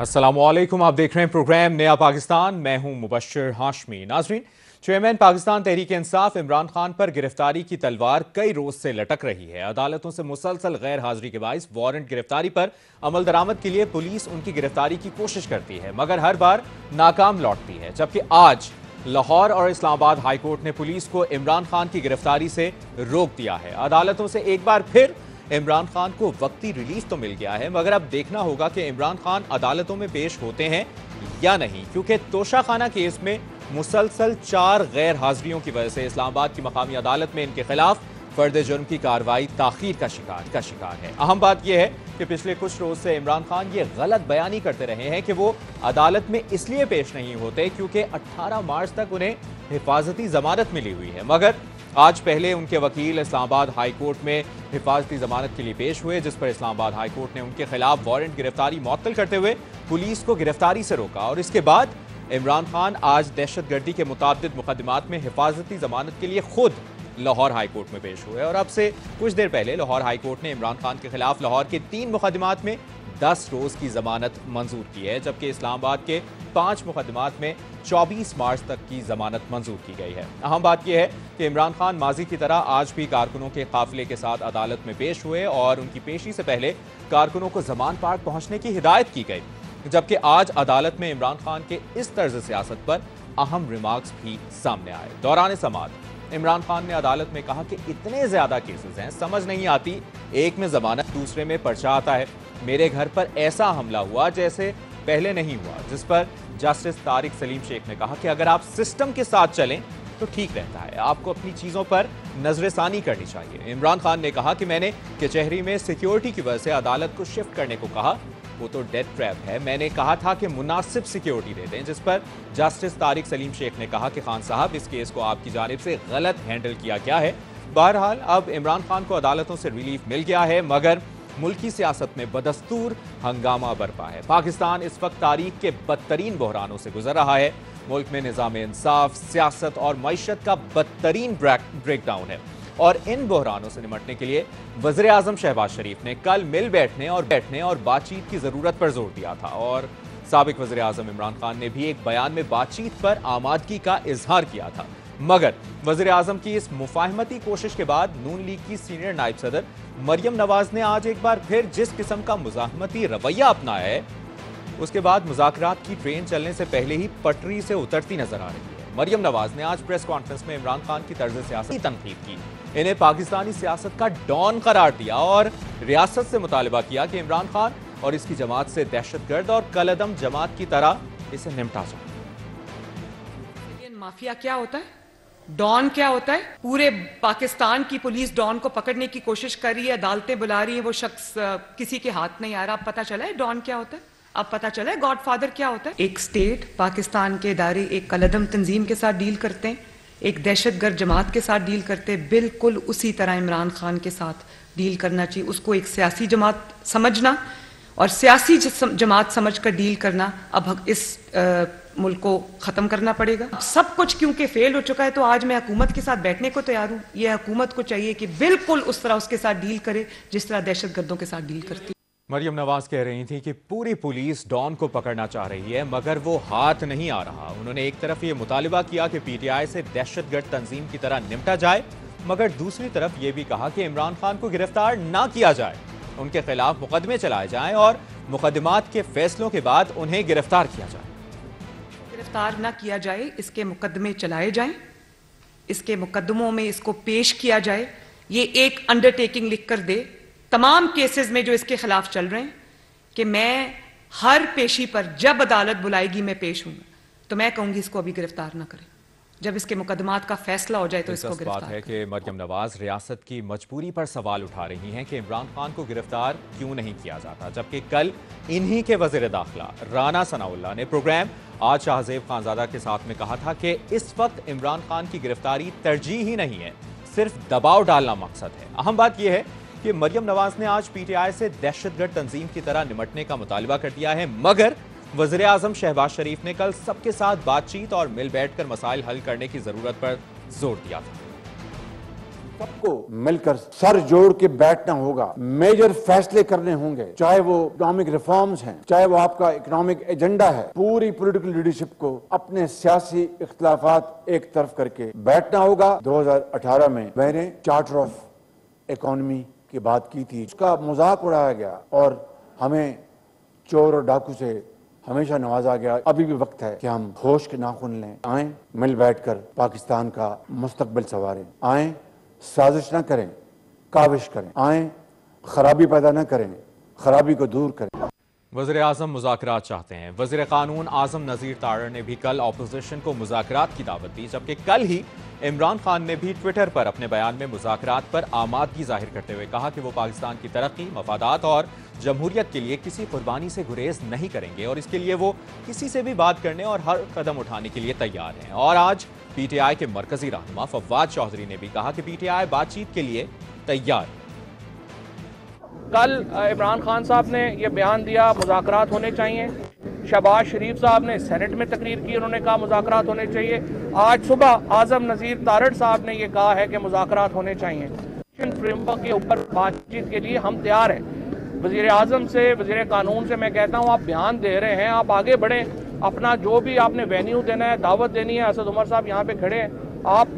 अस्सलामुअलैकुम, आप देख रहे हैं प्रोग्राम नया पाकिस्तान। मैं हूं मुबश्शिर हाशमी। नाजरीन, चेयरमैन पाकिस्तान तहरीक इंसाफ इमरान खान पर गिरफ्तारी की तलवार कई रोज से लटक रही है। अदालतों से मुसलसल गैर हाजिरी के बाइस वारंट गिरफ्तारी पर अमल दरामद के लिए पुलिस उनकी गिरफ्तारी की कोशिश करती है, मगर हर बार नाकाम लौटती है। जबकि आज लाहौर और इस्लामाबाद हाईकोर्ट ने पुलिस को इमरान खान की गिरफ्तारी से रोक दिया है। अदालतों से एक बार फिर इमरान खान को वक्ती रिलीफ तो मिल गया है, मगर अब देखना होगा कि इमरान खान अदालतों में पेश होते हैं या नहीं, क्योंकि तोशाखाना केस में मुसलसल 4 गैर हाजिरियों की वजह से इस्लामाबाद की मकामी अदालत में इनके खिलाफ फर्द जुर्म की कार्रवाई ताखीर का शिकार है। अहम बात यह है कि पिछले कुछ रोज से इमरान खान ये गलत बयानी करते रहे हैं कि वो अदालत में इसलिए पेश नहीं होते क्योंकि 18 मार्च तक उन्हें हिफाजती जमानत मिली हुई है, मगर आज पहले उनके वकील इस्लामाबाद हाई कोर्ट में हिफाजती जमानत के लिए पेश हुए, जिस पर इस्लामाबाद हाई कोर्ट ने उनके खिलाफ वारंट गिरफ्तारी मुअत्तल करते हुए पुलिस को गिरफ्तारी से रोका। और इसके बाद इमरान खान आज दहशतगर्दी के मुताबिक मुकदमात में हिफाजती जमानत के लिए खुद लाहौर हाई कोर्ट में पेश हुए। और अब से कुछ देर पहले लाहौर हाई कोर्ट ने इमरान खान के खिलाफ लाहौर के 3 मुकदमात में 10 रोज की जमानत मंजूर की है, जबकि इस्लामाबाद के 5 मुकदमात में 24 मार्च तक की जमानत मंजूर की गई है। अहम बात यह है कि इमरान खान माजी की तरह आज भी कारकुनों के काफिले के साथ अदालत में पेश हुए और उनकी पेशी से पहले कारकुनों को जमान पार्क पहुंचने की हिदायत की गई, जबकि आज अदालत में इमरान खान के इस तर्ज सियासत पर अहम रिमार्क्स भी सामने आए। दौरान समाअत इमरान खान ने अदालत में कहा कि इतने ज्यादा केसेस हैं, समझ नहीं आती, एक में जमानत दूसरे में पर्चा आता है। मेरे घर पर ऐसा हमला हुआ जैसे पहले नहीं हुआ, जिस पर जस्टिस तारिक सलीम शेख ने कहा कि अगर आप सिस्टम के साथ चलें तो ठीक रहता है, आपको अपनी चीजों पर नजरसानी करनी चाहिए। इमरान खान ने कहा कि मैंने कचहरी में सिक्योरिटी की वजह से अदालत को शिफ्ट करने को कहा, वो तो डेथ ट्रैप है। मैंने कहा था कि मुनासिब सिक्योरिटी दे दें, जिस पर जस्टिस तारिक सलीम शेख ने कहा कि खान साहब, इस केस को आपकी जानिब से गलत हैंडल किया गया है। बहरहाल अब इमरान खान को अदालतों से रिलीफ मिल गया है, मगर मुल्की सियासत में बदस्तूर हंगामा बरपा है। पाकिस्तान इस वक्त तारीख के बदतरीन बहरानों से गुजर रहा है। मुल्क में निज़ाम इंसाफ, सियासत और मईशत का बदतरीन ब्रेकडाउन है, और इन बहरानों से निमटने के लिए वज़ीर आज़म शहबाज शरीफ ने कल मिल बैठने और बातचीत की ज़रूरत पर जोर दिया था। और साबिक वज़ीर आज़म इमरान खान ने भी एक बयान में बातचीत पर आमादगी का इजहार किया था, मगर वज़ीर आज़म की इस मुफाहमती कोशिश के बाद नून लीग की सीनियर नायब सदर मरियम नवाज ने आज एक बार फिर जिस किस्म का मुज़ाहमती रवैया अपनाया है, उसके बाद मुज़ाकरात की ट्रेन चलने से पहले ही पटरी से उतरती नजर आ रही है। मरियम नवाज ने आज प्रेस कॉन्फ्रेंस में इमरान खान की तर्ज सियासत की तनकीद की, इन्हें पाकिस्तानी सियासत का डॉन करार दिया और रियासत से मुतालबा किया कि इमरान खान और इसकी जमात से दहशतगर्द और कलअदम जमात की तरह इसे निपटा जाए। माफिया क्या होता है, डॉन क्या होता है? पूरे पाकिस्तान की पुलिस डॉन को पकड़ने की कोशिश कर रही है, अदालतें बुला रही है, वो शख्स किसी के हाथ नहीं आ रहा। अब पता चला है डॉन क्या होता है, अब पता चला है गॉडफादर क्या होता है। एक स्टेट, पाकिस्तान के इदारे एक कलअदम तंजीम के साथ डील करते हैं, एक दहशतगर्द जमात के साथ डील करते हैं, बिल्कुल उसी तरह इमरान खान के साथ डील करना चाहिए। उसको एक सियासी जमात समझना और सियासी जमात समझकर डील करना अब इस मुल्क को खत्म करना पड़ेगा। सब कुछ क्योंकि फेल हो चुका है, तो आज मैं हुकूमत के साथ बैठने को तैयार हूँ। यह हुकूमत को चाहिए कि बिल्कुल उस तरह उसके साथ डील करे जिस तरह दहशतगर्दों के साथ डील करती है। मरियम नवाज कह रही थी कि पूरी पुलिस डॉन को पकड़ना चाह रही है, मगर वो हाथ नहीं आ रहा। उन्होंने एक तरफ ये मुतालिबा किया कि पीटीआई से दहशतगर्द तंजीम की तरह निपटा जाए, मगर दूसरी तरफ ये भी कहा कि इमरान खान को गिरफ्तार ना किया जाए, उनके खिलाफ मुकदमे चलाए जाएं और मुकदमात के फैसलों के बाद उन्हें गिरफ्तार किया जाए। गिरफ्तार ना किया जाए, इसके मुकदमे चलाए जाएं, इसके मुकदमों में इसको पेश किया जाए। ये एक अंडरटेकिंग लिख कर दे तमाम केसेस में जो इसके खिलाफ चल रहे हैं कि मैं हर पेशी पर जब अदालत बुलाएगी मैं पेश हूं, तो मैं कहूंगी इसको अभी गिरफ्तार ना करें। जब इसके मुकदमात का फैसला हो जाए तो इसको गिरफ्तार बात है कि मरियम नवाज रियासत की मजबूरी पर सवाल उठा रही हैं कि इमरान खान को गिरफ्तार क्यों नहीं किया जाता, जबकि कल इन्हीं के वजीर दाखिला राना सनाउल्लाह ने प्रोग्राम आज शाहजेब खानजादा के साथ में कहा था कि इस वक्त इमरान खान की गिरफ्तारी तरजीह ही नहीं है, सिर्फ दबाव डालना मकसद है। अहम बात यह है कि मरियम नवाज ने आज पीटीआई से दहशतगर्द तंजीम की तरह निमटने का मुतालबा कर दिया है, मगर वज़ीर आज़म शहबाज शरीफ ने कल सबके साथ बातचीत और मिल बैठकर मसाइल हल करने की जरूरत पर जोर दिया था। सबको मिलकर सर जोड़ के बैठना होगा, मेजर फैसले करने होंगे, चाहे वो इकोनॉमिक रिफॉर्म्स हैं, चाहे वो आपका इकोनॉमिक एजेंडा है। पूरी पॉलिटिकल लीडरशिप को अपने सियासी इख्तिलाफात एक तरफ करके बैठना होगा। 2018 में मैंने चार्टर ऑफ इकोनॉमी की बात की थी, उसका मजाक उड़ाया गया और हमें चोर और डाकू से हमेशा नवाजा गया। अभी भी वक्त है कि हम होश के नाखून लें, आए मिल बैठकर पाकिस्तान का मुस्तकबिल संवारें, आए साजिश न करें, काविश करें, आए खराबी पैदा न करें, खराबी को दूर करें। वज़ीर आज़म मुज़ाकरात चाहते हैं। वज़ीर क़ानून आज़म नज़ीर तारड़ ने भी कल अपोजिशन को मुज़ाकरात की दावत दी, जबकि कल ही इमरान खान ने भी ट्विटर पर अपने बयान में मुज़ाकरात पर आमादगी जाहिर करते हुए कहा कि वो पाकिस्तान की तरक्की, मफादात और जमहूरियत के लिए किसी कुर्बानी से गुरेज नहीं करेंगे और इसके लिए वो किसी से भी बात करने और हर कदम उठाने के लिए तैयार हैं। और आज PTI के मरकजी रहनुमा फवाद चौधरी ने भी कहा कि PTI बातचीत के लिए तैयार। कल इमरान खान साहब ने यह बयान दिया मुज़ाकरात होने चाहिए। शहबाज शरीफ साहब ने सेनेट में तकरीर की, उन्होंने कहा मुज़ाकरात होने चाहिए। आज सुबह आज़म नज़ीर तारड़ साहब ने यह कहा है कि मुज़ाकरात होने चाहिए। फ्रेमवर्क के ऊपर बातचीत के लिए हम तैयार हैं। वज़ीर आज़म से, वज़ीर क़ानून से मैं कहता हूँ, आप बयान दे रहे हैं, आप आगे बढ़ें, अपना जो भी आपने वेन्यू देना है, दावत देनी है, असद उमर साहब यहाँ पे खड़े हैं, आप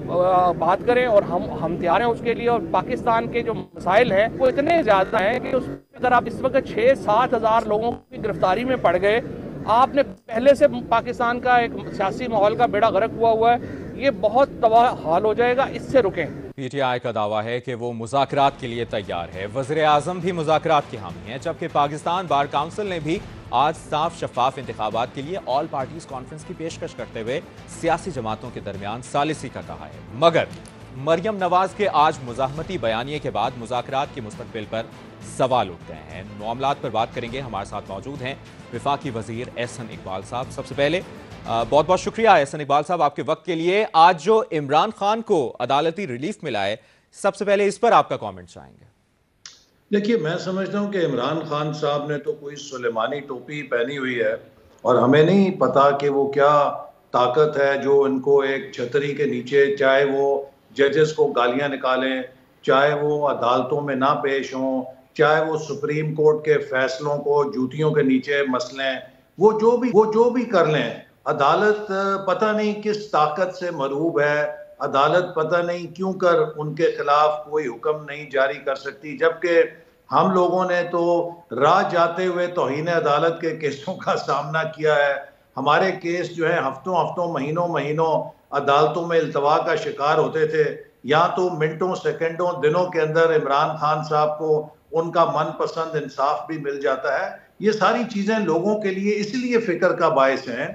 बात करें और हम तैयार हैं उसके लिए। और पाकिस्तान के जो मसाइल हैं वो इतने ज़्यादा हैं कि उसमें अगर आप इस वक्त 6-7 हज़ार लोगों की गिरफ्तारी में पड़ गए, आपने पहले से पाकिस्तान का एक सियासी माहौल का बेड़ा गर्क हुआ है, ये बहुत तबाह हाल हो जाएगा, इससे रुकें। PTI का दावा है कि वो मुज़ाकरात के लिए तैयार है। वज़ीर आज़म भी मुज़ाकरात के हामी हैं, जबकि पाकिस्तान बार काउंसिल ने भी आज साफ शफाफ इंतखाबात के लिए ऑल पार्टीज कॉन्फ्रेंस की पेशकश करते हुए सियासी जमातों के दरमियान सालिसी का कहा है। मगर मरियम नवाज के आज मुज़ाहमती बयानिए के बाद मुज़ाकरात के मुस्तकबिल पर सवाल उठ गए हैं। मामलात पर बात करेंगे, हमारे साथ मौजूद हैं वफाकी वज़ीर एहसन इकबाल साहब। सबसे पहले बहुत बहुत शुक्रिया एहसन इकबाल साहब आपके वक्त के लिए। आज जो इमरान खान को अदालती रिलीफ मिला है, सबसे पहले इस पर आपका कमेंट चाहेंगे। देखिए, मैं समझता हूं कि इमरान खान साहब ने तो कोई सुलेमानी टोपी पहनी हुई है और हमें नहीं पता कि वो क्या ताकत है जो उनको एक छतरी के नीचे, चाहे वो जजेस को गालियां निकालें, चाहे वो अदालतों में ना पेश हों, चाहे वो सुप्रीम कोर्ट के फैसलों को जूतियों के नीचे मसलें, वो जो भी कर लें, अदालत पता नहीं किस ताकत से मरहूब है, अदालत पता नहीं क्यों कर उनके खिलाफ कोई हुक्म नहीं जारी कर सकती। जबकि हम लोगों ने तो राह जाते हुए तौहीन अदालत के केसों का सामना किया है। हमारे केस जो है हफ्तों महीनों अदालतों में इल्तवा का शिकार होते थे। या तो मिनटों, सेकंडों, दिनों के अंदर इमरान खान साहब को उनका मनपसंद इंसाफ भी मिल जाता है। ये सारी चीजें लोगों के लिए इसलिए फिक्र का बायस हैं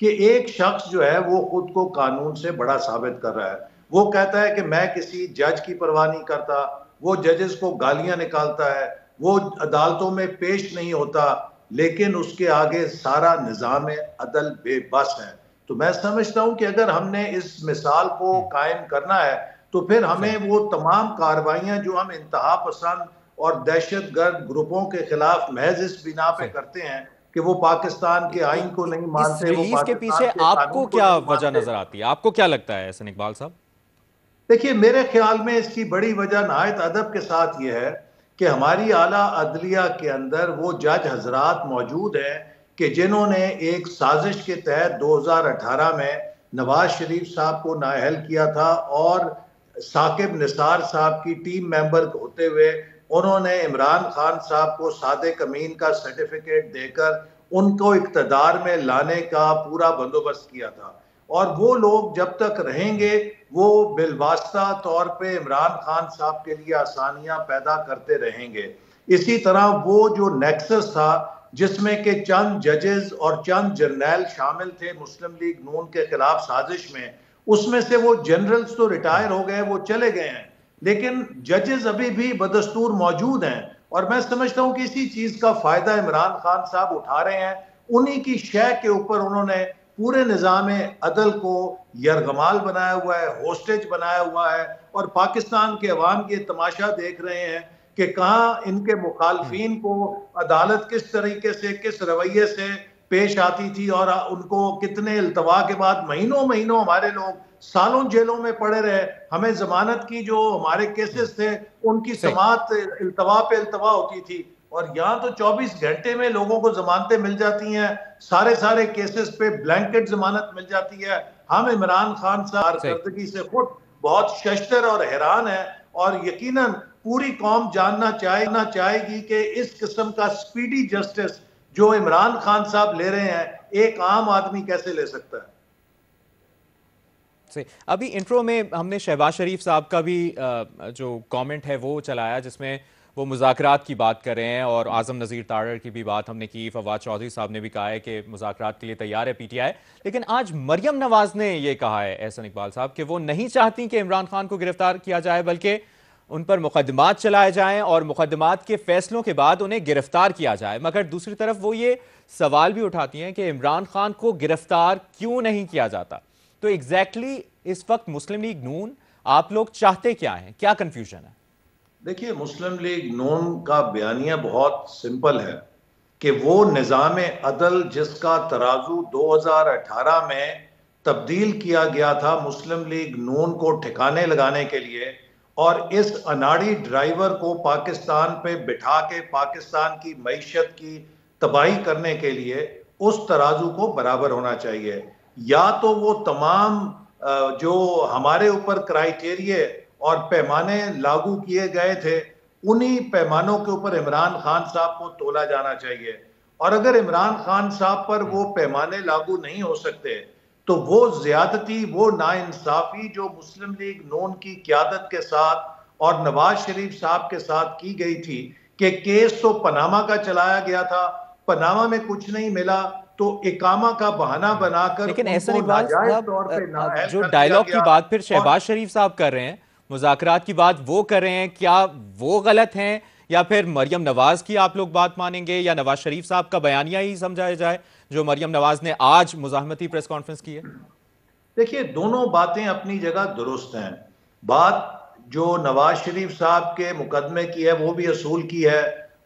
कि एक शख्स जो है वो खुद को कानून से बड़ा साबित कर रहा है। वो कहता है कि मैं किसी जज की परवाह नहीं करता, वो जजेस को गालियां निकालता है, वो अदालतों में पेश नहीं होता, लेकिन उसके आगे सारा निजाम अदल बेबस है। तो मैं समझता हूं कि अगर हमने इस मिसाल को कायम करना है तो फिर हमें वो तमाम कार्रवाइयां जो हम इंतहा पसंद और दहशतगर्द ग्रुपों के खिलाफ महज इस बिना पे करते हैं कि वो पाकिस्तान के आइन को नहीं मानते, इस रिलीज के पीछे आपको क्या वजह नजर आती है? आपको क्या लगता है एहसन इकबाल साहब? देखिए, मेरे ख्याल में इसकी बड़ी वजह नहायत अदब के साथ ये है कि हमारी आला अदलिया के अंदर वो जज हजरात मौजूद हैं कि जिन्होंने एक साजिश के तहत 2018 में नवाज शरीफ साहब को नाअहल किया था और साकिब निसार साहब की टीम मेंबर होते हुए उन्होंने इमरान खान साहब को सादिक अमीन का सर्टिफिकेट देकर उनको इक़्तिदार में लाने का पूरा बंदोबस्त किया था। और वो लोग जब तक रहेंगे वो बिलवास्ता तौर पे इमरान खान साहब के लिए आसानियां पैदा करते रहेंगे। इसी तरह वो जो नेक्सस था जिसमें के चंद जजेस और चंद जर्नैल शामिल थे मुस्लिम लीग नून के खिलाफ साजिश में, उसमें से वो जनरल्स तो रिटायर हो गए, वो चले गए हैं, लेकिन जजेस अभी भी बदस्तूर मौजूद हैं। और मैं समझता हूं कि इसी चीज का फायदा इमरान खान साहब उठा रहे हैं। उन्हीं की शय के ऊपर उन्होंने पूरे निज़ाम अदल को यरगमाल बनाया हुआ है, होस्टेज बनाया हुआ है, और पाकिस्तान के अवाम के तमाशा देख रहे हैं कि कहाँ इनके मुखालफिन को अदालत किस तरीके से, किस रवैये से पेश आती थी और उनको कितने इल्तवा के बाद महीनों महीनों हमारे लोग सालों जेलों में पड़े रहे। हमें जमानत की जो हमारे केसेस थे उनकी समाअत इल्तवा पे इल्तवा होती थी, और यहाँ तो 24 घंटे में लोगों को जमानतें मिल जाती हैं, सारे केसेस पे ब्लैंकेट जमानत मिल जाती है। हम इमरान खान साहब कारकर्दगी से खुद बहुत शश्तर और हैरान है, और यकीनन पूरी कौम जानना चाहेगी कि इस किस्म का स्पीडी जस्टिस जो इमरान खान साहब ले रहे हैं एक आम आदमी कैसे ले सकता है। अभी इंट्रो में हमने शहबाज शरीफ साहब का भी जो कमेंट है वो चलाया, जिसमें वो मुज़ाकरात की बात कर रहे हैं, और आज़म नज़ीर तारड़ की भी बात हमने की। फवाद चौधरी साहब ने भी कहा है कि मुज़ाकरात के लिए तैयार है पीटीआई। लेकिन आज मरियम नवाज ने ये कहा है, एहसन इकबाल साहब, कि वो नहीं चाहती कि इमरान खान को गिरफ्तार किया जाए, बल्कि उन पर मुकदमात चलाए जाएं और मुकदमात के फैसलों के बाद उन्हें गिरफ्तार किया जाए। मगर दूसरी तरफ वो ये सवाल भी उठाती हैं कि इमरान खान को गिरफ्तार क्यों नहीं किया जाता। तो एग्जैक्टली इस वक्त मुस्लिम लीग नून आप लोग चाहते क्या हैं, क्या कंफ्यूजन है? देखिए, मुस्लिम लीग नून का बयानिया बहुत सिंपल है कि वो निज़ाम अदल जिसका तराजू 2018 में तब्दील किया गया था मुस्लिम लीग नून को ठिकाने लगाने के लिए, और इस अनाड़ी ड्राइवर को पाकिस्तान पे बिठा के पाकिस्तान की मईशत की तबाही करने के लिए, उस तराजू को बराबर होना चाहिए। या तो वो तमाम जो हमारे ऊपर क्राइटेरिया और पैमाने लागू किए गए थे उन्हीं पैमानों के ऊपर इमरान खान साहब को तोला जाना चाहिए, और अगर इमरान खान साहब पर वो पैमाने लागू नहीं हो सकते तो वो ज्यादती, वो नाइंसाफी जो मुस्लिम लीग नून की क़यादत के साथ और नवाज शरीफ साहब के साथ की गई थी कि केस तो पनामा का चलाया गया था, पनामा में कुछ नहीं मिला तो इकामा का बहाना बनाकर, लेकिन एहसन इकबाल साहब जो डायलॉग की बात फिर शहबाज शरीफ साहब कर रहे हैं, मुज़ाकरात की बात वो कर रहे हैं, क्या वो गलत हैं, या फिर मरियम नवाज की आप लोग बात मानेंगे, या नवाज शरीफ साहब का बयानिया ही समझाया जाए जो मरियम नवाज ने आज मुज़ाहमती प्रेस कॉन्फ्रेंस की है? देखिए, दोनों बातें अपनी जगह दुरुस्त हैं। बात जो नवाज शरीफ साहब के मुकदमे की है वो भी असूल की है,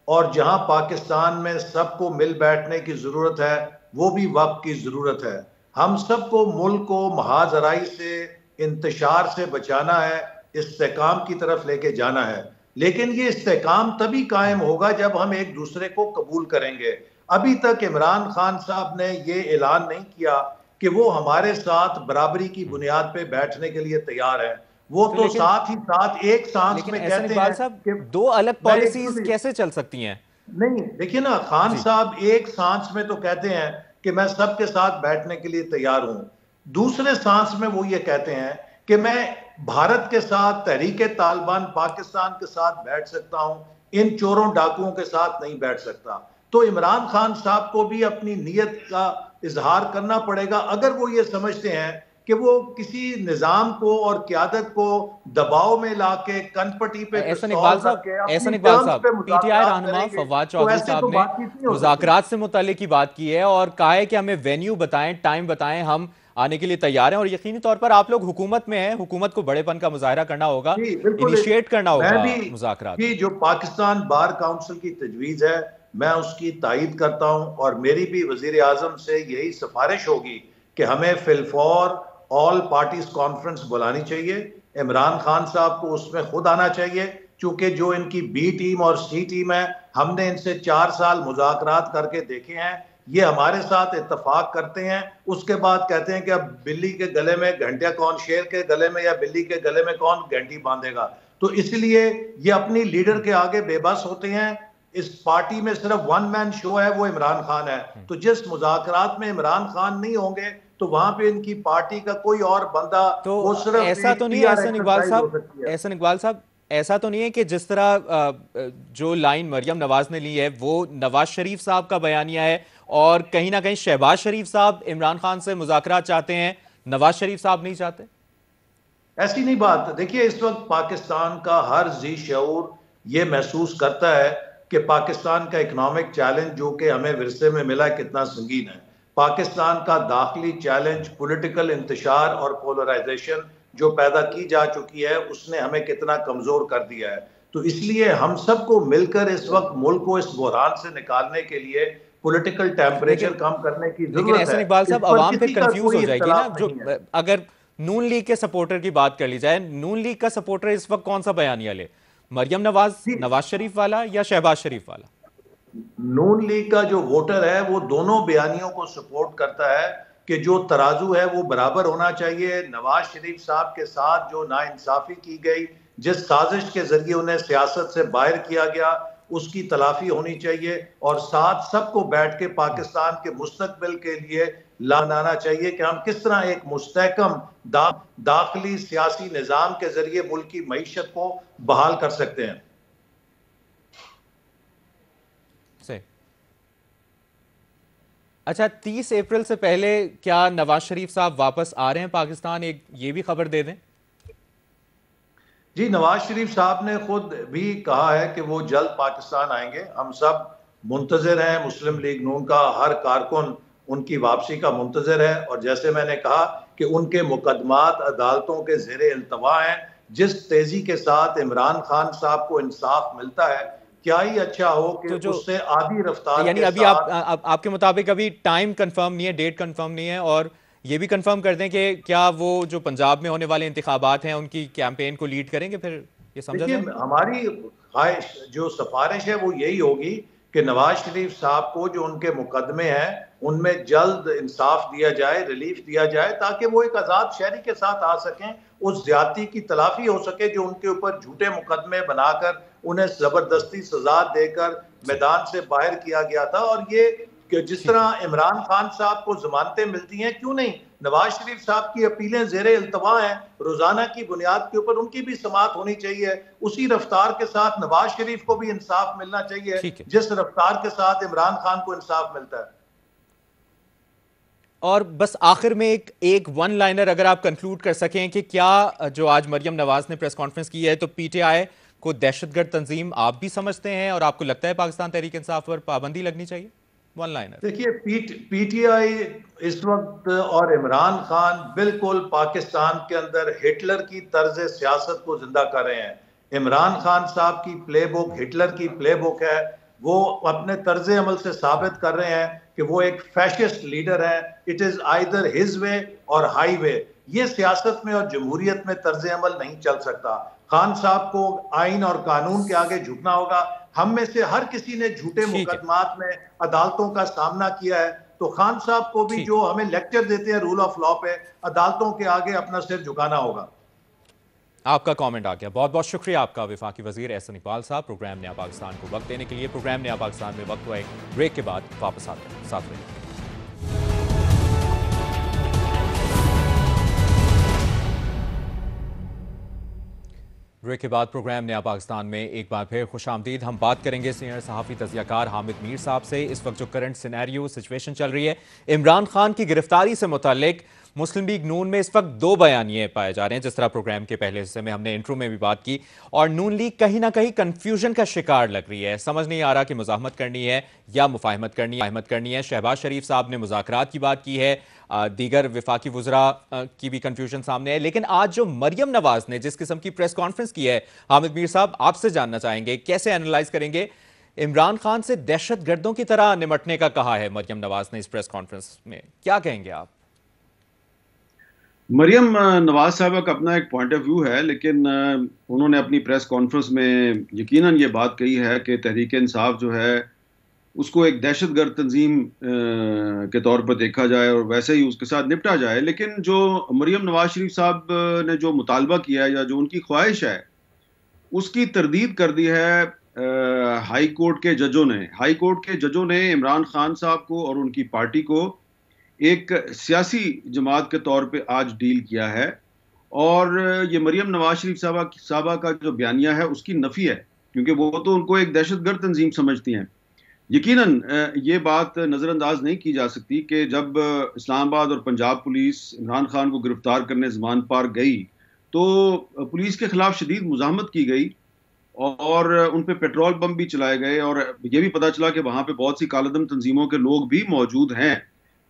और जहां पाकिस्तान में सबको मिल बैठने की जरूरत है वो भी वक्त की जरूरत है। हम सबको मुल्क को महाजराई से, इंतशार से बचाना है, इस्तेकाम की तरफ लेके जाना है। लेकिन ये इस्तेकाम तभी कायम होगा जब हम एक दूसरे को कबूल करेंगे। अभी तक इमरान खान साहब ने ये ऐलान नहीं किया कि वो हमारे साथ बराबरी की बुनियाद पे बैठने के लिए तैयार है। वो तो साथ ही साथ एक सांस में कहते हैं कि दो अलग पॉलिसीज कैसे चल सकती हैं? नहीं, देखिए ना, खान साहब एक सांस में तो कहते हैं कि मैं सबके साथ बैठने के लिए तैयार हूं, दूसरे सांस में वो ये कहते हैं कि मैं भारत के साथ, तहरीके तालिबान पाकिस्तान के साथ बैठ सकता हूं, इन चोरों डाकुओं के साथ नहीं बैठ सकता। तो इमरान खान साहब को भी अपनी नीयत का इजहार करना पड़ेगा। अगर वो ये समझते हैं कि वो किसी निजाम को और क़यादत को दबाव में लाके कनपटी पे, एहसन इकबाल साहब पीटीआई रहनुमा फवाद चौधरी साहब ने मुज़ाकरात से मुताल्लिक की बात की है और कहा है कि हमें वेन्यू बताएं, टाइम बताएं, हम आने के लिए तैयार हैं, और यकीनी तौर पर आप लोग हुकूमत में हैं, हुकूमत को बड़ेपन का मुजाहरा करना होगा, इनिशिएट करना होगा मुज़ाकरात। जो पाकिस्तान बार काउंसिल की तजवीज़ है मैं उसकी तायीद करता हूं, और मेरी भी वजीर आजम से यही सिफारिश होगी कि हमें फिलफौर ऑल पार्टीज कॉन्फ्रेंस बुलानी चाहिए। इमरान खान साहब को उसमें खुद आना चाहिए, क्योंकि जो इनकी बी टीम और सी टीम है, हमने इनसे 4 साल मुज़ाकरात करके देखे हैं, ये हमारे साथ इत्तफाक करते हैं, उसके बाद कहते हैं कि अब बिल्ली के गले में घंटिया कौन, शेर के गले में या बिल्ली के गले में कौन घंटी बांधेगा। तो इसलिए ये अपनी लीडर के आगे बेबस होते हैं। इस पार्टी में सिर्फ वन मैन शो है, वो इमरान खान है। तो जिस मुज़ाकरात में इमरान खान नहीं होंगे तो वहां पे इनकी पार्टी का कोई और बंदा, तो वो सिर्फ ऐसा तो नहीं है एहसन इकबाल साहब, ऐसा तो नहीं है कि जिस तरह जो लाइन मरियम नवाज ने ली है वो नवाज शरीफ साहब का बयानिया है, और कहीं ना कहीं शहबाज शरीफ साहब इमरान खान से मुज़ाकरात चाहते हैं, नवाज शरीफ साहब नहीं चाहते? ऐसी नहीं बात। देखिए, इस वक्त पाकिस्तान का हर जी शऊर ये महसूस करता है कि पाकिस्तान का इकोनॉमिक चैलेंज जो कि हमें विरसे में मिला है कितना संगीन है। पाकिस्तान का दाखिली चैलेंज, पॉलिटिकल इंतशार और पोलराइजेशन जो पैदा की जा चुकी है, उसने हमें कितना कमजोर कर दिया है। तो इसलिए हम सबको मिलकर इस वक्त मुल्क को इस बहरान से निकालने के लिए पॉलिटिकल टेम्परेचर कम करने की लेकिन जरूरत ऐसा है। इकबाल इस साहब, पर आवाम किसी फिर का कंफ्यूज कोई हो जाएगी ना। इख्तिलाफ जो नहीं है। अगर नून लीग के सपोर्टर की बात कर ली जाए, नून लीग का सपोर्टर इस वक्त कौन सा बयानिया ले? मरियम नवाज, जी, नवाज शरीफ वाला या शहबाज शरीफ वाला? नून लीग का जो वोटर है वो दोनों बयानियों को सपोर्ट करता है कि जो तराजू है वो बराबर होना चाहिए। नवाज शरीफ साहब के साथ जो नाइंसाफी की गई, जिस साजिश के जरिए उन्हें सियासत से बाहर किया गया, उसकी तलाफी होनी चाहिए और साथ सबको बैठ के पाकिस्तान के मुस्तकबिल के लिए लाना चाहिए कि हम किस तरह एक मुस्तहकम दाखिली सियासी निज़ाम के जरिए मुल्क की मईशत को बहाल कर सकते हैं। से अच्छा, 30 अप्रैल से पहले क्या नवाज शरीफ साहब वापस आ रहे हैं पाकिस्तान? एक ये भी खबर दे दें। जी, नवाज शरीफ साहब ने खुद भी कहा है कि वो जल्द पाकिस्तान आएंगे। हम सब मुंतजर हैं, मुस्लिम लीग नून का हर कारकुन उनकी वापसी का मुंतजर है। और जैसे मैंने कहा कि उनके मुकदमात अदालतों के ज़ेरे इल्तवा हैं। जिस तेजी के साथ इमरान खान साहब को इंसाफ मिलता है, क्या ही अच्छा हो कि तो जो उससे आधी रफ्तार यानी के अभी साथ। आपके मुताबिक अभी टाइम कंफर्म नहीं है, डेट कंफर्म नहीं है, और ये भी कंफर्म कर दें कि क्या वो जो पंजाब में होने वाले इंतखाबात हैं उनकी कैंपेन को लीड करेंगे, फिर ये समझा देखिए, जाए? हमारी ख्वाहिश जो सिफारिश है वो यही होगी कि नवाज शरीफ साहब को जो उनके मुकदमे हैं उनमें जल्द इंसाफ दिया जाए, रिलीफ दिया जाए, ताकि वो एक आज़ाद शहरी के साथ आ सकें, उस ज्यादती की तलाफी हो सके जो उनके ऊपर झूठे मुकदमे बनाकर उन्हें जबरदस्ती सजा देकर मैदान से बाहर किया गया था। और ये कि जिस तरह इमरान खान साहब को जमानतें मिलती हैं, क्यों नहीं नवाज शरीफ साहब की अपीलें ज़ेरे इल्तवा हैं, रोजाना की बुनियाद के ऊपर उनकी भी समाअत होनी चाहिए। उसी रफ्तार के साथ नवाज शरीफ को भी इंसाफ मिलना चाहिए जिस रफ्तार के साथ इमरान खान को इंसाफ मिलता है। और बस आखिर में एक वन लाइनर अगर आप कंक्लूड कर सकें कि क्या जो आज मरियम नवाज ने प्रेस कॉन्फ्रेंस की है, तो पीटीआई को दहशतगर्द तंजीम आप भी समझते हैं और आपको लगता है पाकिस्तान तहरीक इंसाफ पर पाबंदी लगनी चाहिए? One liner. देखिए, पीटीआई इस वक्त और इमरान खान बिल्कुल पाकिस्तान के अंदर हिटलर की तर्ज सियासत को जिंदा कर रहे हैं। इमरान खान साहब की प्लेबुक हिटलर की प्लेबुक है। वो अपने तर्ज अमल से साबित कर रहे हैं कि वो एक फैशिस्ट लीडर है। It is either his way और हाई वे। ये सियासत में और जमहूरियत में तर्ज अमल नहीं चल सकता। खान साहब को आइन और कानून के आगे झुकना होगा। हम में से हर किसी ने झूठे मुकदमात में अदालतों का सामना किया है, तो खान साहब को भी जो हमें लेक्चर देते हैं रूल ऑफ लॉ पे, अदालतों के आगे अपना सिर झुकाना होगा। आपका कमेंट आ गया, बहुत बहुत शुक्रिया आपका वफाकी वजीर एहसन इकबाल साहब, प्रोग्राम नया पाकिस्तान को वक्त देने के लिए। प्रोग्राम नया पाकिस्तान में वक्त हुआ एक ब्रेक के बाद वापस आते हैं, साथ रहिए। ब्रेक के बाद प्रोग्राम नया पाकिस्तान में एक बार फिर खुशामदीद। हम बात करेंगे सीनियर सहाफ़ी तज़कियाकार हामिद मीर साहब से। इस वक्त जो करंट सिनेरियो सिचुएशन चल रही है, इमरान खान की गिरफ्तारी से मुताल्लिक मुस्लिम लीग नून में इस वक्त दो बयानिए पाए जा रहे हैं, जिस तरह प्रोग्राम के पहले हिस्से में हमने इंट्रो में भी बात की। और नून लीग कहीं ना कहीं कंफ्यूजन का शिकार लग रही है, समझ नहीं आ रहा कि मुज़ाहमत करनी है या मुफाहमत करनी है। शहबाज शरीफ साहब ने मुज़ाकरात की बात की है, दीगर विफाकी वुज़रा की भी कंफ्यूजन सामने है। लेकिन आज जो मरियम नवाज ने जिस किस्म की प्रेस कॉन्फ्रेंस की है, हामिद मीर साहब आपसे जानना चाहेंगे कैसे एनालाइज करेंगे? इमरान खान से दहशत गर्दों की तरह निपटने का कहा है मरियम नवाज ने इस प्रेस कॉन्फ्रेंस में, क्या कहेंगे आप? मरियम नवाज साहब का अपना एक पॉइंट ऑफ व्यू है, लेकिन उन्होंने अपनी प्रेस कॉन्फ्रेंस में यकीनन ये बात कही है कि तहरीक इंसाफ जो है उसको एक दहशतगर्द तंजीम के तौर पर देखा जाए और वैसे ही उसके साथ निपटा जाए। लेकिन जो मरियम नवाज शरीफ साहब ने जो मुतालबा किया है या जो उनकी ख्वाहिश है, उसकी तरदीद कर दी है हाई कोर्ट के जजों ने। हाई कोर्ट के जजों ने इमरान खान साहब को और उनकी पार्टी को एक सियासी जमात के तौर पे आज डील किया है। और ये मरियम नवाज शरीफ साहबा का जो बयानिया है उसकी नफ़ी है, क्योंकि वो तो उनको एक दहशतगर्द तंजीम समझती हैं। यकीनन ये बात नज़रअंदाज नहीं की जा सकती कि जब इस्लामाबाद और पंजाब पुलिस इमरान खान को गिरफ्तार करने ज़मान पार गई तो पुलिस के खिलाफ शदीद मुज़ाहमत की गई और उन पे पेट्रोल बम भी चलाए गए और ये भी पता चला कि वहाँ पे बहुत सी कालादम तंजीमों के लोग भी मौजूद हैं।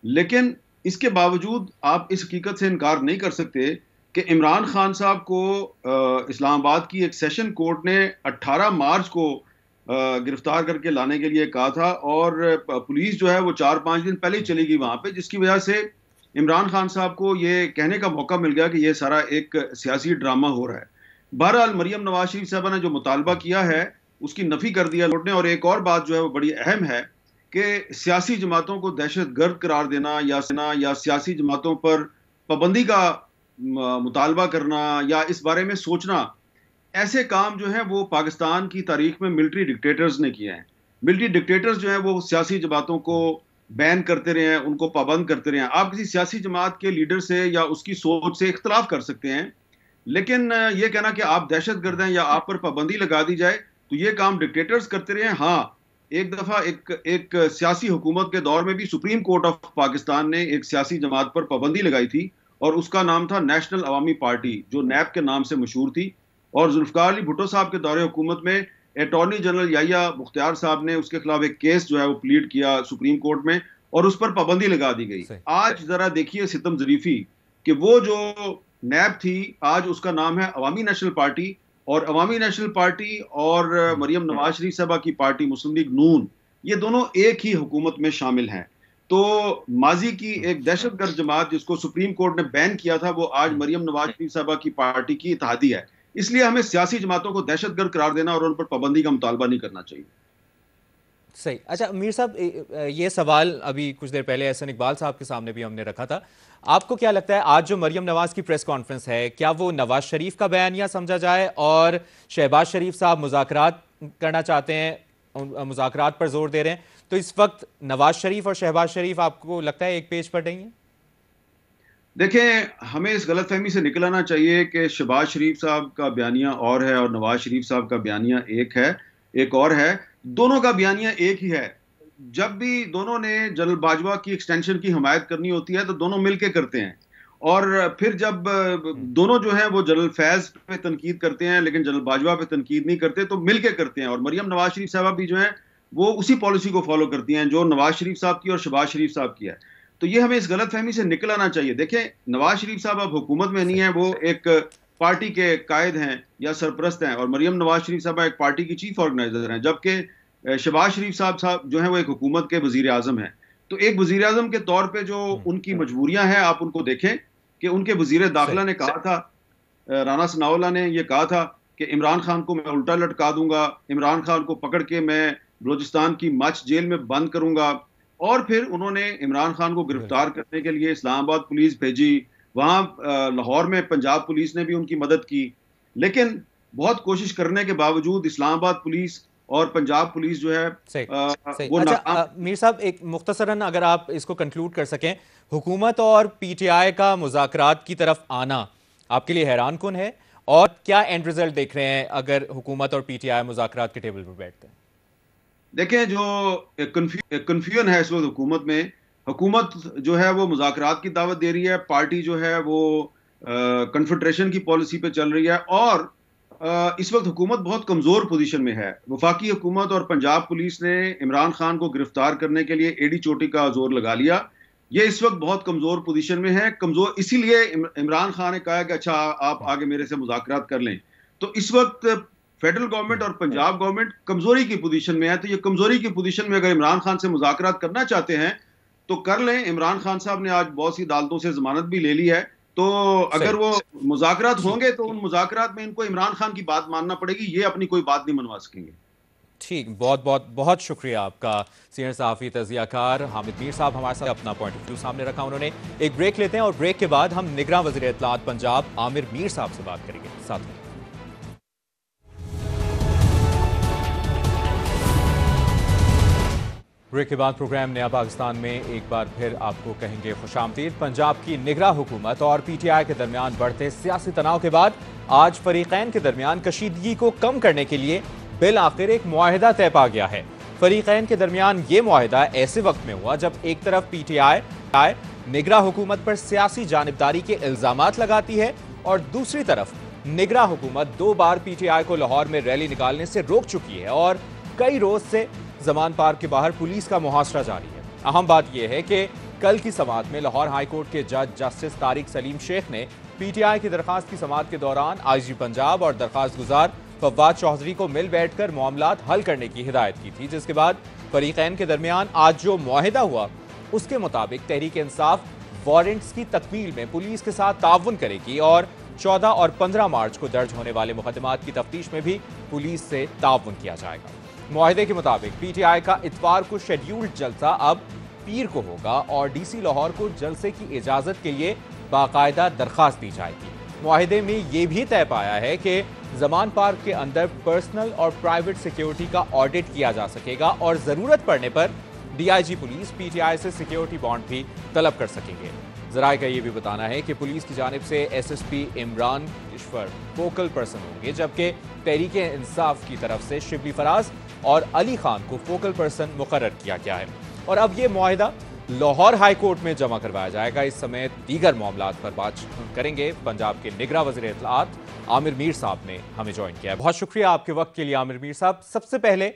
लेकिन इसके बावजूद आप इस हकीकत से इनकार नहीं कर सकते कि इमरान खान साहब को इस्लामाबाद की एक सेशन कोर्ट ने 18 मार्च को गिरफ्तार करके लाने के लिए कहा था, और पुलिस जो है वो 4-5 दिन पहले ही चली गई वहां पे, जिसकी वजह से इमरान खान साहब को ये कहने का मौका मिल गया कि ये सारा एक सियासी ड्रामा हो रहा है। बहरहाल मरियम नवाज शरीफ साहबा ने जो मुतालबा किया है उसकी नफी कर दिया लोट ने। और एक और बात जो है वो बड़ी अहम है कि सियासी जमातों को दहशतगर्द करार देना या सियासी जमातों पर पाबंदी का मुतालबा करना या इस बारे में सोचना, ऐसे काम जो है वो पाकिस्तान की तारीख में मिलिट्री डिक्टेटर्स ने किए हैं। मिलिट्री डिक्टेटर्स जो है वो सियासी जमातों को बैन करते रहे हैं, उनको पाबंद करते रहे हैं। आप किसी सियासी जमात के लीडर से या उसकी सोच से इख्तलाफ कर सकते हैं, लेकिन ये कहना कि आप दहशतगर्द हैं या आप पर पाबंदी लगा दी जाए, तो ये काम डिक्टेटर्स करते रहे हैं। हाँ, एक दफा एक सियासी हुकूमत के दौर में भी सुप्रीम कोर्ट ऑफ पाकिस्तान ने एक सियासी जमात पर पाबंदी लगाई थी, और उसका नाम था नेशनल अवामी पार्टी, जो नैप के नाम से मशहूर थी। और जुल्फिकार अली भुट्टो साहब के दौरे हुकूमत में अटॉर्नी जनरल याहिया मुख्तियार साहब ने उसके खिलाफ एक केस जो है वो प्लीड किया सुप्रीम कोर्ट में, और उस पर पाबंदी लगा दी गई। आज जरा देखिए सितम जरीफी कि वो जो नैब थी आज उसका नाम है अवामी नेशनल पार्टी, और अवामी नेशनल पार्टी और मरियम नवाज शरीफ साहबा की पार्टी मुस्लिम लीग नून, ये दोनों एक ही हुकूमत में शामिल हैं। तो माजी की एक दहशतगर्द जमात जिसको सुप्रीम कोर्ट ने बैन किया था, वो आज मरियम नवाज शरीफ साहबा की पार्टी की इत्तेहादी है। इसलिए हमें सियासी जमातों को दहशतगर्द करार देना और उन पर पाबंदी का मुतालबा नहीं करना चाहिए। सही। अच्छा मीर साहब, ये सवाल अभी कुछ देर पहले एहसन इकबाल साहब के सामने भी हमने रखा था। आपको क्या लगता है आज जो मरियम नवाज की प्रेस कॉन्फ्रेंस है, क्या वो नवाज शरीफ का बयानिया समझा जाए और शहबाज शरीफ साहब मुज़ाकरात करना चाहते हैं, मुज़ाकरात पर जोर दे रहे हैं, तो इस वक्त नवाज शरीफ और शहबाज शरीफ आपको लगता है एक पेज पर नहीं है? देखें, हमें इस गलतफहमी से निकलना चाहिए कि शहबाज शरीफ साहब का बयानिया और है और नवाज शरीफ साहब का बयानिया एक और है। दोनों का बयानिया एक ही है। जब भी दोनों ने जनरल बाजवा की एक्सटेंशन की हिमायत करनी होती है तो दोनों मिलके करते हैं, और फिर जब दोनों जो है वो जनरल फैज पे तनकीद करते हैं लेकिन जनरल बाजवा पे तनकीद नहीं करते, तो मिलके करते हैं। और मरियम नवाज शरीफ साहबा भी जो है वो उसी पॉलिसी को फॉलो करती हैं जो नवाज शरीफ साहब की और शहबाज शरीफ साहब की है। तो ये हमें इस गलतफहमी से निकल आना चाहिए। देखें, नवाज शरीफ साहब अब हुकूमत में नहीं है, वो एक पार्टी के कायद हैं या सरपरस्त हैं, और मरियम नवाज शरीफ साहब एक पार्टी की चीफ ऑर्गेनाइजर हैं, जबकि शहबाज शरीफ साहब जो हैं वो एक हुकूमत के वजीर आजम हैं। तो एक वजीर आजम के तौर पे जो उनकी मजबूरियां हैं आप उनको देखें कि उनके वजीर दाखिला ने कहा था, राना सनाउल्लाह ने ये कहा था कि इमरान खान को मैं उल्टा लटका दूंगा, इमरान खान को पकड़ के मैं बलोचिस्तान की मच जेल में बंद करूंगा। और फिर उन्होंने इमरान खान को गिरफ्तार करने के लिए इस्लामाबाद पुलिस भेजी, वहां लाहौर में पंजाब पुलिस ने भी उनकी मदद की, लेकिन बहुत कोशिश करने के बावजूद इस्लामाबाद पुलिस और पंजाब पुलिस जो है वो अच्छा, मीर साहब एक मुख्तसरन अगर आप इसको कंक्लूड कर सकें, हुकूमत और पीटीआई का मुज़ाकरात की तरफ आना आपके लिए हैरान कुन है, और क्या एंड रिजल्ट देख रहे हैं अगर हुकूमत और पीटीआई मुज़ाकरात के टेबल पर बैठते हैं? देखें, जो कन्फ्यूजन है इस वक्त हुकूमत में, हुकूमत जो है वो मुज़ाकरात की दावत दे रही है, पार्टी जो है वो कन्फेडरेशन की पॉलिसी पे चल रही है, और इस वक्त हुकूमत बहुत कमज़ोर पोजीशन में है। वफाकी हुकूमत और पंजाब पुलिस ने इमरान खान को गिरफ्तार करने के लिए एडी चोटी का जोर लगा लिया। ये इस वक्त बहुत कमज़ोर पोजीशन में है। कमज़ोर इसीलिए इमरान खान ने कहा कि अच्छा आप आगे मेरे से मुज़ाकरात कर लें। तो इस वक्त फेडरल गवर्नमेंट और पंजाब गवर्नमेंट कमजोरी की पोजीशन में है। तो ये कमजोरी की पोजीशन में अगर इमरान खान से मुज़ाकरात करना चाहते हैं तो कर लें। इमरान खान साहब ने आज बहुत सी अदालतों से जमानत भी ले ली है, तो अगर वो मुज़ाकरात होंगे तो उन मुज़ाकरात में इनको इमरान खान की बात मानना पड़ेगी, ये अपनी कोई बात नहीं मनवा सकेंगे। ठीक, बहुत शुक्रिया आपका सीनियर सहाफ़ी तज़ियाकार हामिद मीर साहब हमारे साथ अपना पॉइंट ऑफ व्यू सामने रखा उन्होंने। एक ब्रेक लेते हैं और ब्रेक के बाद हम निगरां वज़ीर इत्तलात पंजाब आमिर मीर साहब से बात करेंगे। साथ में ब्रेक के बाद प्रोग्राम नया पाकिस्तान में एक बार फिर आपको कहेंगे खुशामदीद। पंजाब की निगरां हुकूमत और पीटीआई के दरमियान बढ़ते सियासी तनाव के बाद आज फरीकैन के दरमियान कशीदगी को कम करने के लिए बिल आखिर एक मुआहिदा तय पा गया है। फरीकैन के दरमियान ये मुआहिदा ऐसे वक्त में हुआ जब एक तरफ पीटीआई निगरां हुकूमत पर सियासी जानिबदारी के इल्जामात लगाती है और दूसरी तरफ निगरां हुकूमत 2 बार पीटीआई को लाहौर में रैली निकालने से रोक चुकी है और कई रोज से जमान पार्क के बाहर पुलिस का मुहासरा जारी है। अहम बात यह है कि कल की समाअत में लाहौर हाई कोर्ट के जज जस्टिस तारिक सलीम शेख ने पीटीआई की दरखास्त की समाअत के दौरान आईजी पंजाब और दरखास्त गुजार फवाद चौधरी को मिल बैठकर मामलात हल करने की हिदायत की थी, जिसके बाद फरीकैन के दरमियान आज जो मुआहिदा हुआ उसके मुताबिक तहरीक इंसाफ वारंट्स की तकमील में पुलिस के साथ ताउन करेगी और 14 और 15 मार्च को दर्ज होने वाले मुकदमात की तफ्तीश में भी पुलिस से ताउन किया जाएगा। मुआहिदे के मुताबिक पीटीआई का इतवार को शेड्यूल्ड जलसा अब पीर को होगा और डीसी लाहौर को जलसे की इजाजत के लिए बाकायदा दरखास्त दी जाएगी। मुआहिदे में यह भी तय पाया है कि जमान पार्क के अंदर पर्सनल और प्राइवेट सिक्योरिटी का ऑडिट किया जा सकेगा और जरूरत पड़ने पर डीआईजी पुलिस पीटीआई से सिक्योरिटी बॉन्ड भी तलब कर सकेंगे। जराये का यह भी बताना है कि पुलिस की जानिब से एसएसपी इमरान ईश्वर फोकल पर्सन होंगे, जबकि तहरीक इंसाफ की तरफ से शिबली फराज और अली खान को फोकल पर्सन मुकर्रर किया गया है। और अब यह मुआहिदा लाहौर हाई कोर्ट में जमा करवाया जाएगा। इस समय दीगर मामलात पर बात करेंगे। पंजाब के निगरां वज़ीर इत्तलाआत आमिर मीर साहब ने हमें ज्वाइन किया है। बहुत शुक्रिया आपके वक्त के लिए आमिर मीर साहब। सबसे पहले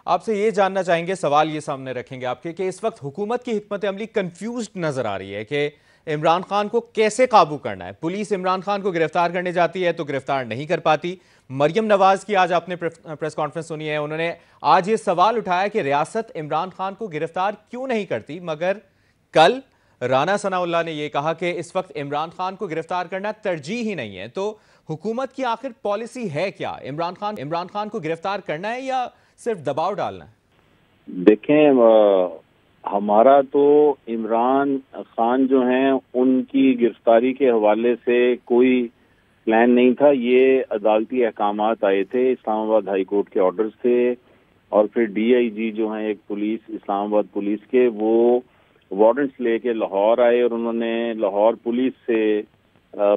आपसे ये जानना चाहेंगे, सवाल ये सामने रखेंगे आपके कि इस वक्त हुकूमत की हिकमत अमली कंफ्यूज्ड नजर आ रही है कि इमरान खान को कैसे काबू करना है। पुलिस इमरान खान को गिरफ्तार करने जाती है तो गिरफ्तार नहीं कर पाती। मरियम नवाज की आज आपने प्रेस कॉन्फ्रेंस सुनी है, उन्होंने आज ये सवाल उठाया कि रियासत इमरान खान को गिरफ्तार क्यों नहीं करती, मगर कल राना सनाउल्लाह ने यह कहा कि इस वक्त इमरान खान को गिरफ्तार करना तरजीह ही नहीं है। तो हुकूमत की आखिर पॉलिसी है क्या? इमरान खान को गिरफ्तार करना है या सिर्फ दबाव डालना है? देखें, हमारा तो इमरान खान जो हैं उनकी गिरफ्तारी के हवाले से कोई प्लान नहीं था। ये अदालती अहकामात आए थे, इस्लामाबाद हाई कोर्ट के ऑर्डर्स थे और फिर डीआईजी जो हैं एक पुलिस इस्लामाबाद पुलिस के, वो वारंट्स लेके लाहौर आए और उन्होंने लाहौर पुलिस से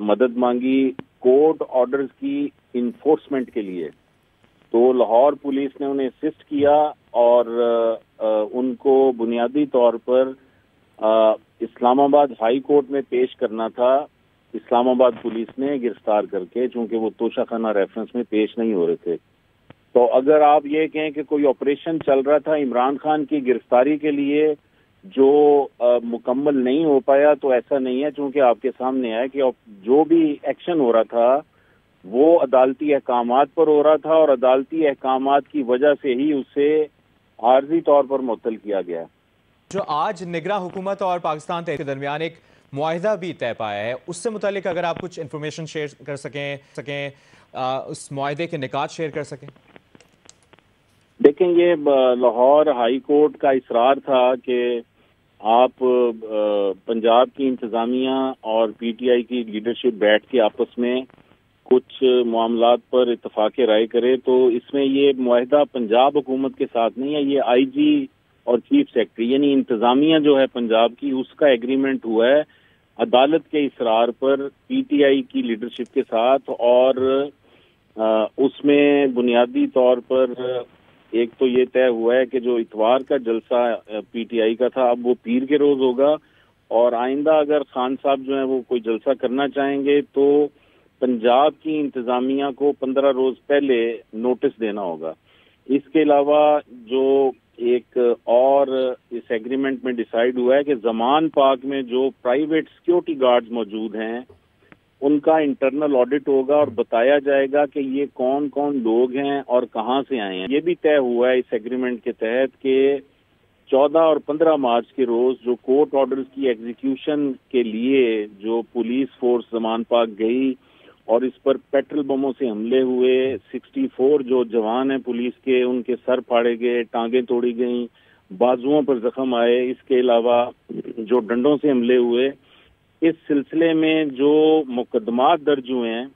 मदद मांगी कोर्ट ऑर्डर्स की इन्फोर्समेंट के लिए। तो लाहौर पुलिस ने उन्हें असिस्ट किया और उनको बुनियादी तौर पर इस्लामाबाद हाई कोर्ट में पेश करना था। इस्लामाबाद पुलिस ने गिरफ्तार करके, चूंकि वो तोशाखाना रेफरेंस में पेश नहीं हो रहे थे। तो अगर आप ये कहें कि कोई ऑपरेशन चल रहा था इमरान खान की गिरफ्तारी के लिए जो मुकम्मल नहीं हो पाया, तो ऐसा नहीं है। चूंकि आपके सामने है कि जो भी एक्शन हो रहा था वो अदालती अहकामात पर हो रहा था और अदालती अहकामात की वजह से ही उसे आर्जी तौर पर मुअत्तल किया गया। जो आज निगरां हुकूमत और पाकिस्तान के दरमियान एक मुआहिदा भी तय पाया है, उससे मुतालिक अगर आप कुछ इंफॉर्मेशन शेयर कर सकें उस मुआहिदे के निकात शेयर कर सकें। देखें, ये लाहौर हाई कोर्ट का इसरार था कि आप पंजाब की इंतजामिया और पीटीआई की लीडरशिप बैठ के आपस में कुछ मामलात पर इत्तफाक राय करे। तो इसमें ये मुआहिदा पंजाब हुकूमत के साथ नहीं है, ये आईजी और चीफ सेक्रेटरी यानी इंतजामिया जो है पंजाब की, उसका एग्रीमेंट हुआ है अदालत के इसरार पर पीटीआई की लीडरशिप के साथ। और उसमें बुनियादी तौर पर एक तो ये तय हुआ है कि जो इतवार का जलसा पीटीआई का था अब वो पीर के रोज होगा और आइंदा अगर खान साहब जो है वो कोई जलसा करना चाहेंगे तो पंजाब की इंतजामिया को 15 रोज पहले नोटिस देना होगा। इसके अलावा जो एक और इस एग्रीमेंट में डिसाइड हुआ है कि जमान पार्क में जो प्राइवेट सिक्योरिटी गार्ड्स मौजूद हैं उनका इंटरनल ऑडिट होगा और बताया जाएगा कि ये कौन कौन लोग हैं और कहां से आए हैं। ये भी तय हुआ है इस एग्रीमेंट के तहत कि 14 और 15 मार्च के रोज जो कोर्ट ऑर्डर्स की एग्जीक्यूशन के लिए जो पुलिस फोर्स जमान पार्क गई और इस पर पेट्रोल बमों से हमले हुए, 64 जो जवान हैं पुलिस के उनके सर फाड़े गए, टांगें तोड़ी गईं, बाजुओं पर जख्म आए। इसके अलावा जो डंडों से हमले हुए, इस सिलसिले में जो मुकदमात दर्ज हुए हैं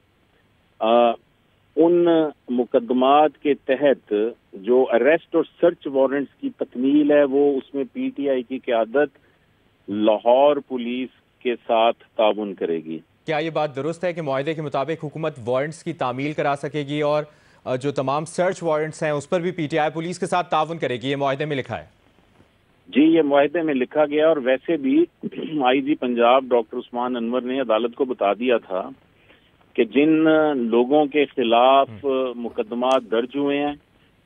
उन मुकदमात के तहत जो अरेस्ट और सर्च वारंट्स की तकमील है वो उसमें पीटीआई की क़यादत लाहौर पुलिस के साथ ताउन करेगी। क्या ये बात दुरुस्त है कि मुआहिदे के मुताबिक हुकूमत वारंट्स की तामील करा सकेगी और जो तमाम सर्च वारंट्स हैं उस पर भी पीटीआई पुलिस के साथ ताउन करेगी? ये मुआहिदे में लिखा है। जी, ये मुआहिदे में लिखा गया और वैसे भी आईजी पंजाब डॉक्टर उस्मान अनवर ने अदालत को बता दिया था कि जिन लोगों के खिलाफ मुकदमात दर्ज हुए हैं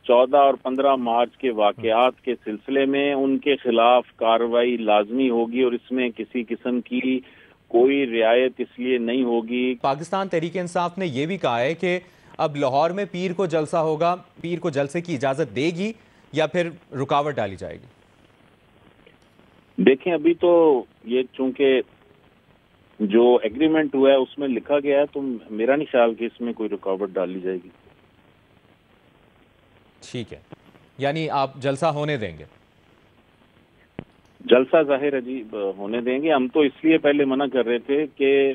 14 और 15 मार्च के वाकयात के सिलसिले में, उनके खिलाफ कार्रवाई लाजमी होगी और इसमें किसी किस्म की कोई रियायत इसलिए नहीं होगी। पाकिस्तान तहरीक इंसाफ ने यह भी कहा है कि अब लाहौर में पीर को जलसा होगा, पीर को जलसे की इजाजत देगी या फिर रुकावट डाली जाएगी? देखें, अभी तो ये चूंकि जो एग्रीमेंट हुआ है उसमें लिखा गया है, तो मेरा नहीं ख्याल कि इसमें कोई रुकावट डाली जाएगी। ठीक है, यानी आप जलसा होने देंगे? जलसा जाहिर है जी होने देंगे। हम तो इसलिए पहले मना कर रहे थे कि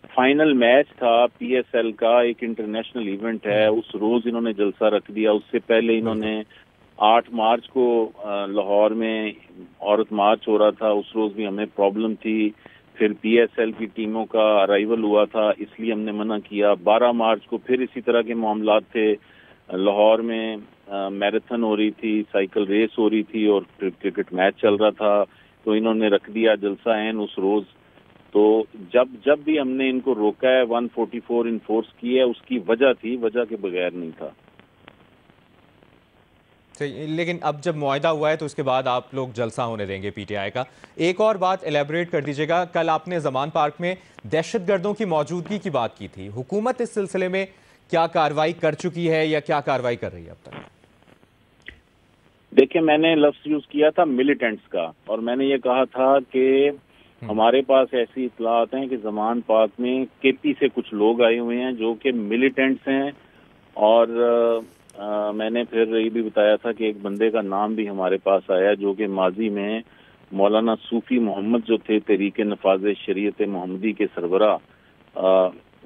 फाइनल मैच था PSL का, एक इंटरनेशनल इवेंट है, उस रोज इन्होंने जलसा रख दिया। उससे पहले इन्होंने 8 मार्च को लाहौर में औरत मार्च हो रहा था, उस रोज भी हमें प्रॉब्लम थी। फिर PSL की टीमों का अराइवल हुआ था, इसलिए हमने मना किया। 12 मार्च को फिर इसी तरह के मामलात थे, लाहौर में मैराथन हो रही थी, साइकिल रेस हो रही थी और क्रिकेट मैच चल रहा था, तो इन्होंने रख दिया जलसा एन उस रोज। तो जब भी हमने इनको रोका है, 144 इन्फोर्स की है, उसकी वजह थी, वजह के बगैर नहीं था। लेकिन अब जब मुआहदा हुआ है तो उसके बाद आप लोग जलसा होने देंगे PTI का। एक और बात एलेबरेट कर दीजिएगा, कल आपने जमान पार्क में दहशतगर्दों की मौजूदगी की बात की थी, हुकूमत इस सिलसिले में क्या कार्रवाई कर चुकी है या क्या कार्रवाई कर रही है अब तक? देखिए, मैंने लफ्ज यूज किया था मिलिटेंट्स का, और मैंने ये कहा था कि हमारे पास ऐसी इत्तलात हैं कि जमान पार्क में KP से कुछ लोग आए हुए हैं जो कि मिलिटेंट्स हैं। और मैंने फिर ये भी बताया था कि एक बंदे का नाम भी हमारे पास आया जो कि माजी में मौलाना सूफी मोहम्मद जो थे तहरीक नफाज शरीयत मोहम्मदी के सरबरा,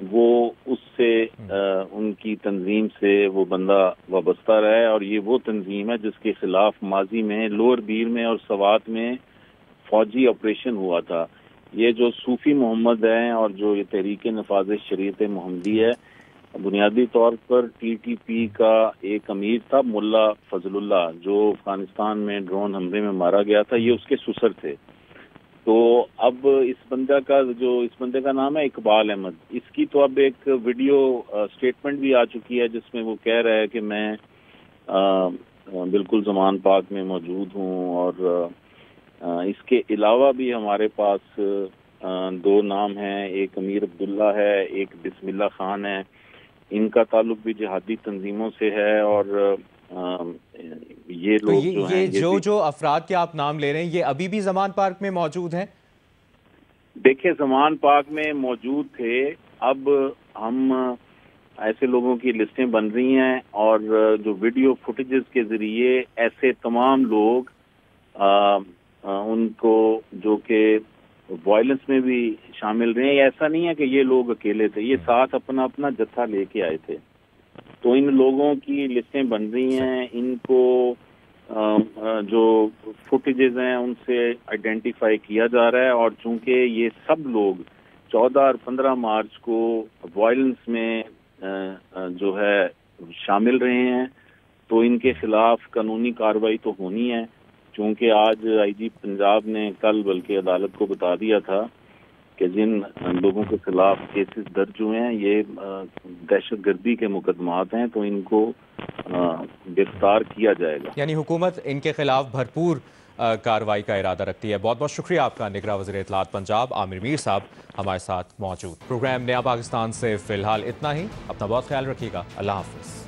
वो उससे उनकी तंजीम से वो बंदा वाबस्ता रहा है। और ये वो तंजीम है जिसके खिलाफ माजी में लोअर बीर में और सवात में फौजी ऑपरेशन हुआ था। ये जो सूफी मोहम्मद हैं और जो ये तहरीक नफाज शरीयत मोहम्मदी है, बुनियादी तौर पर TTP का एक अमीर था मुल्ला फजलुल्लाह, जो अफगानिस्तान में ड्रोन हमले में मारा गया था, ये उसके सुसर थे। तो अब इस बंदे का नाम है इकबाल अहमद। इसकी तो अब एक वीडियो स्टेटमेंट भी आ चुकी है जिसमें वो कह रहा है कि मैं बिल्कुल जमान पार्क में मौजूद हूँ। और इसके अलावा भी हमारे पास 2 नाम हैं, एक अमीर अब्दुल्ला है, एक बिस्मिल्लाह खान है। इनका ताल्लुक भी जिहादी तंजीमों से है। और ये लोग जो अफराद के आप नाम ले रहे हैं, ये अभी भी जमान पार्क में मौजूद हैं? देखिए, जमान पार्क में मौजूद थे। अब हम ऐसे लोगों की लिस्टें बन रही हैं और जो वीडियो फुटेजेस के जरिए ऐसे तमाम लोग उनको जो कि वायलेंस में भी शामिल रहे हैं। ऐसा नहीं है कि ये लोग अकेले थे, ये साथ अपना अपना जत्था लेके आए थे। तो इन लोगों की लिस्टें बन रही हैं, इनको जो फुटेजेस हैं उनसे आइडेंटिफाई किया जा रहा है। और चूंकि ये सब लोग 14 और 15 मार्च को वायलेंस में जो है शामिल रहे हैं, तो इनके खिलाफ कानूनी कार्रवाई तो होनी है। चूंकि आज IG पंजाब ने कल बल्कि अदालत को बता दिया था कि जिन लोगों के खिलाफ केसेस दर्ज हुए हैं ये दहशतगर्दी के मुकदमात हैं, तो इनको गिरफ्तार किया जाएगा। यानी हुकूमत इनके खिलाफ भरपूर कार्रवाई का इरादा रखती है। बहुत बहुत शुक्रिया आपका निगरान वज़ीर इत्तलात पंजाब आमिर मीर साहब हमारे साथ मौजूद। प्रोग्राम नया पाकिस्तान से फिलहाल इतना ही। अपना बहुत ख्याल रखिएगा। अल्लाह हाफ़िज़।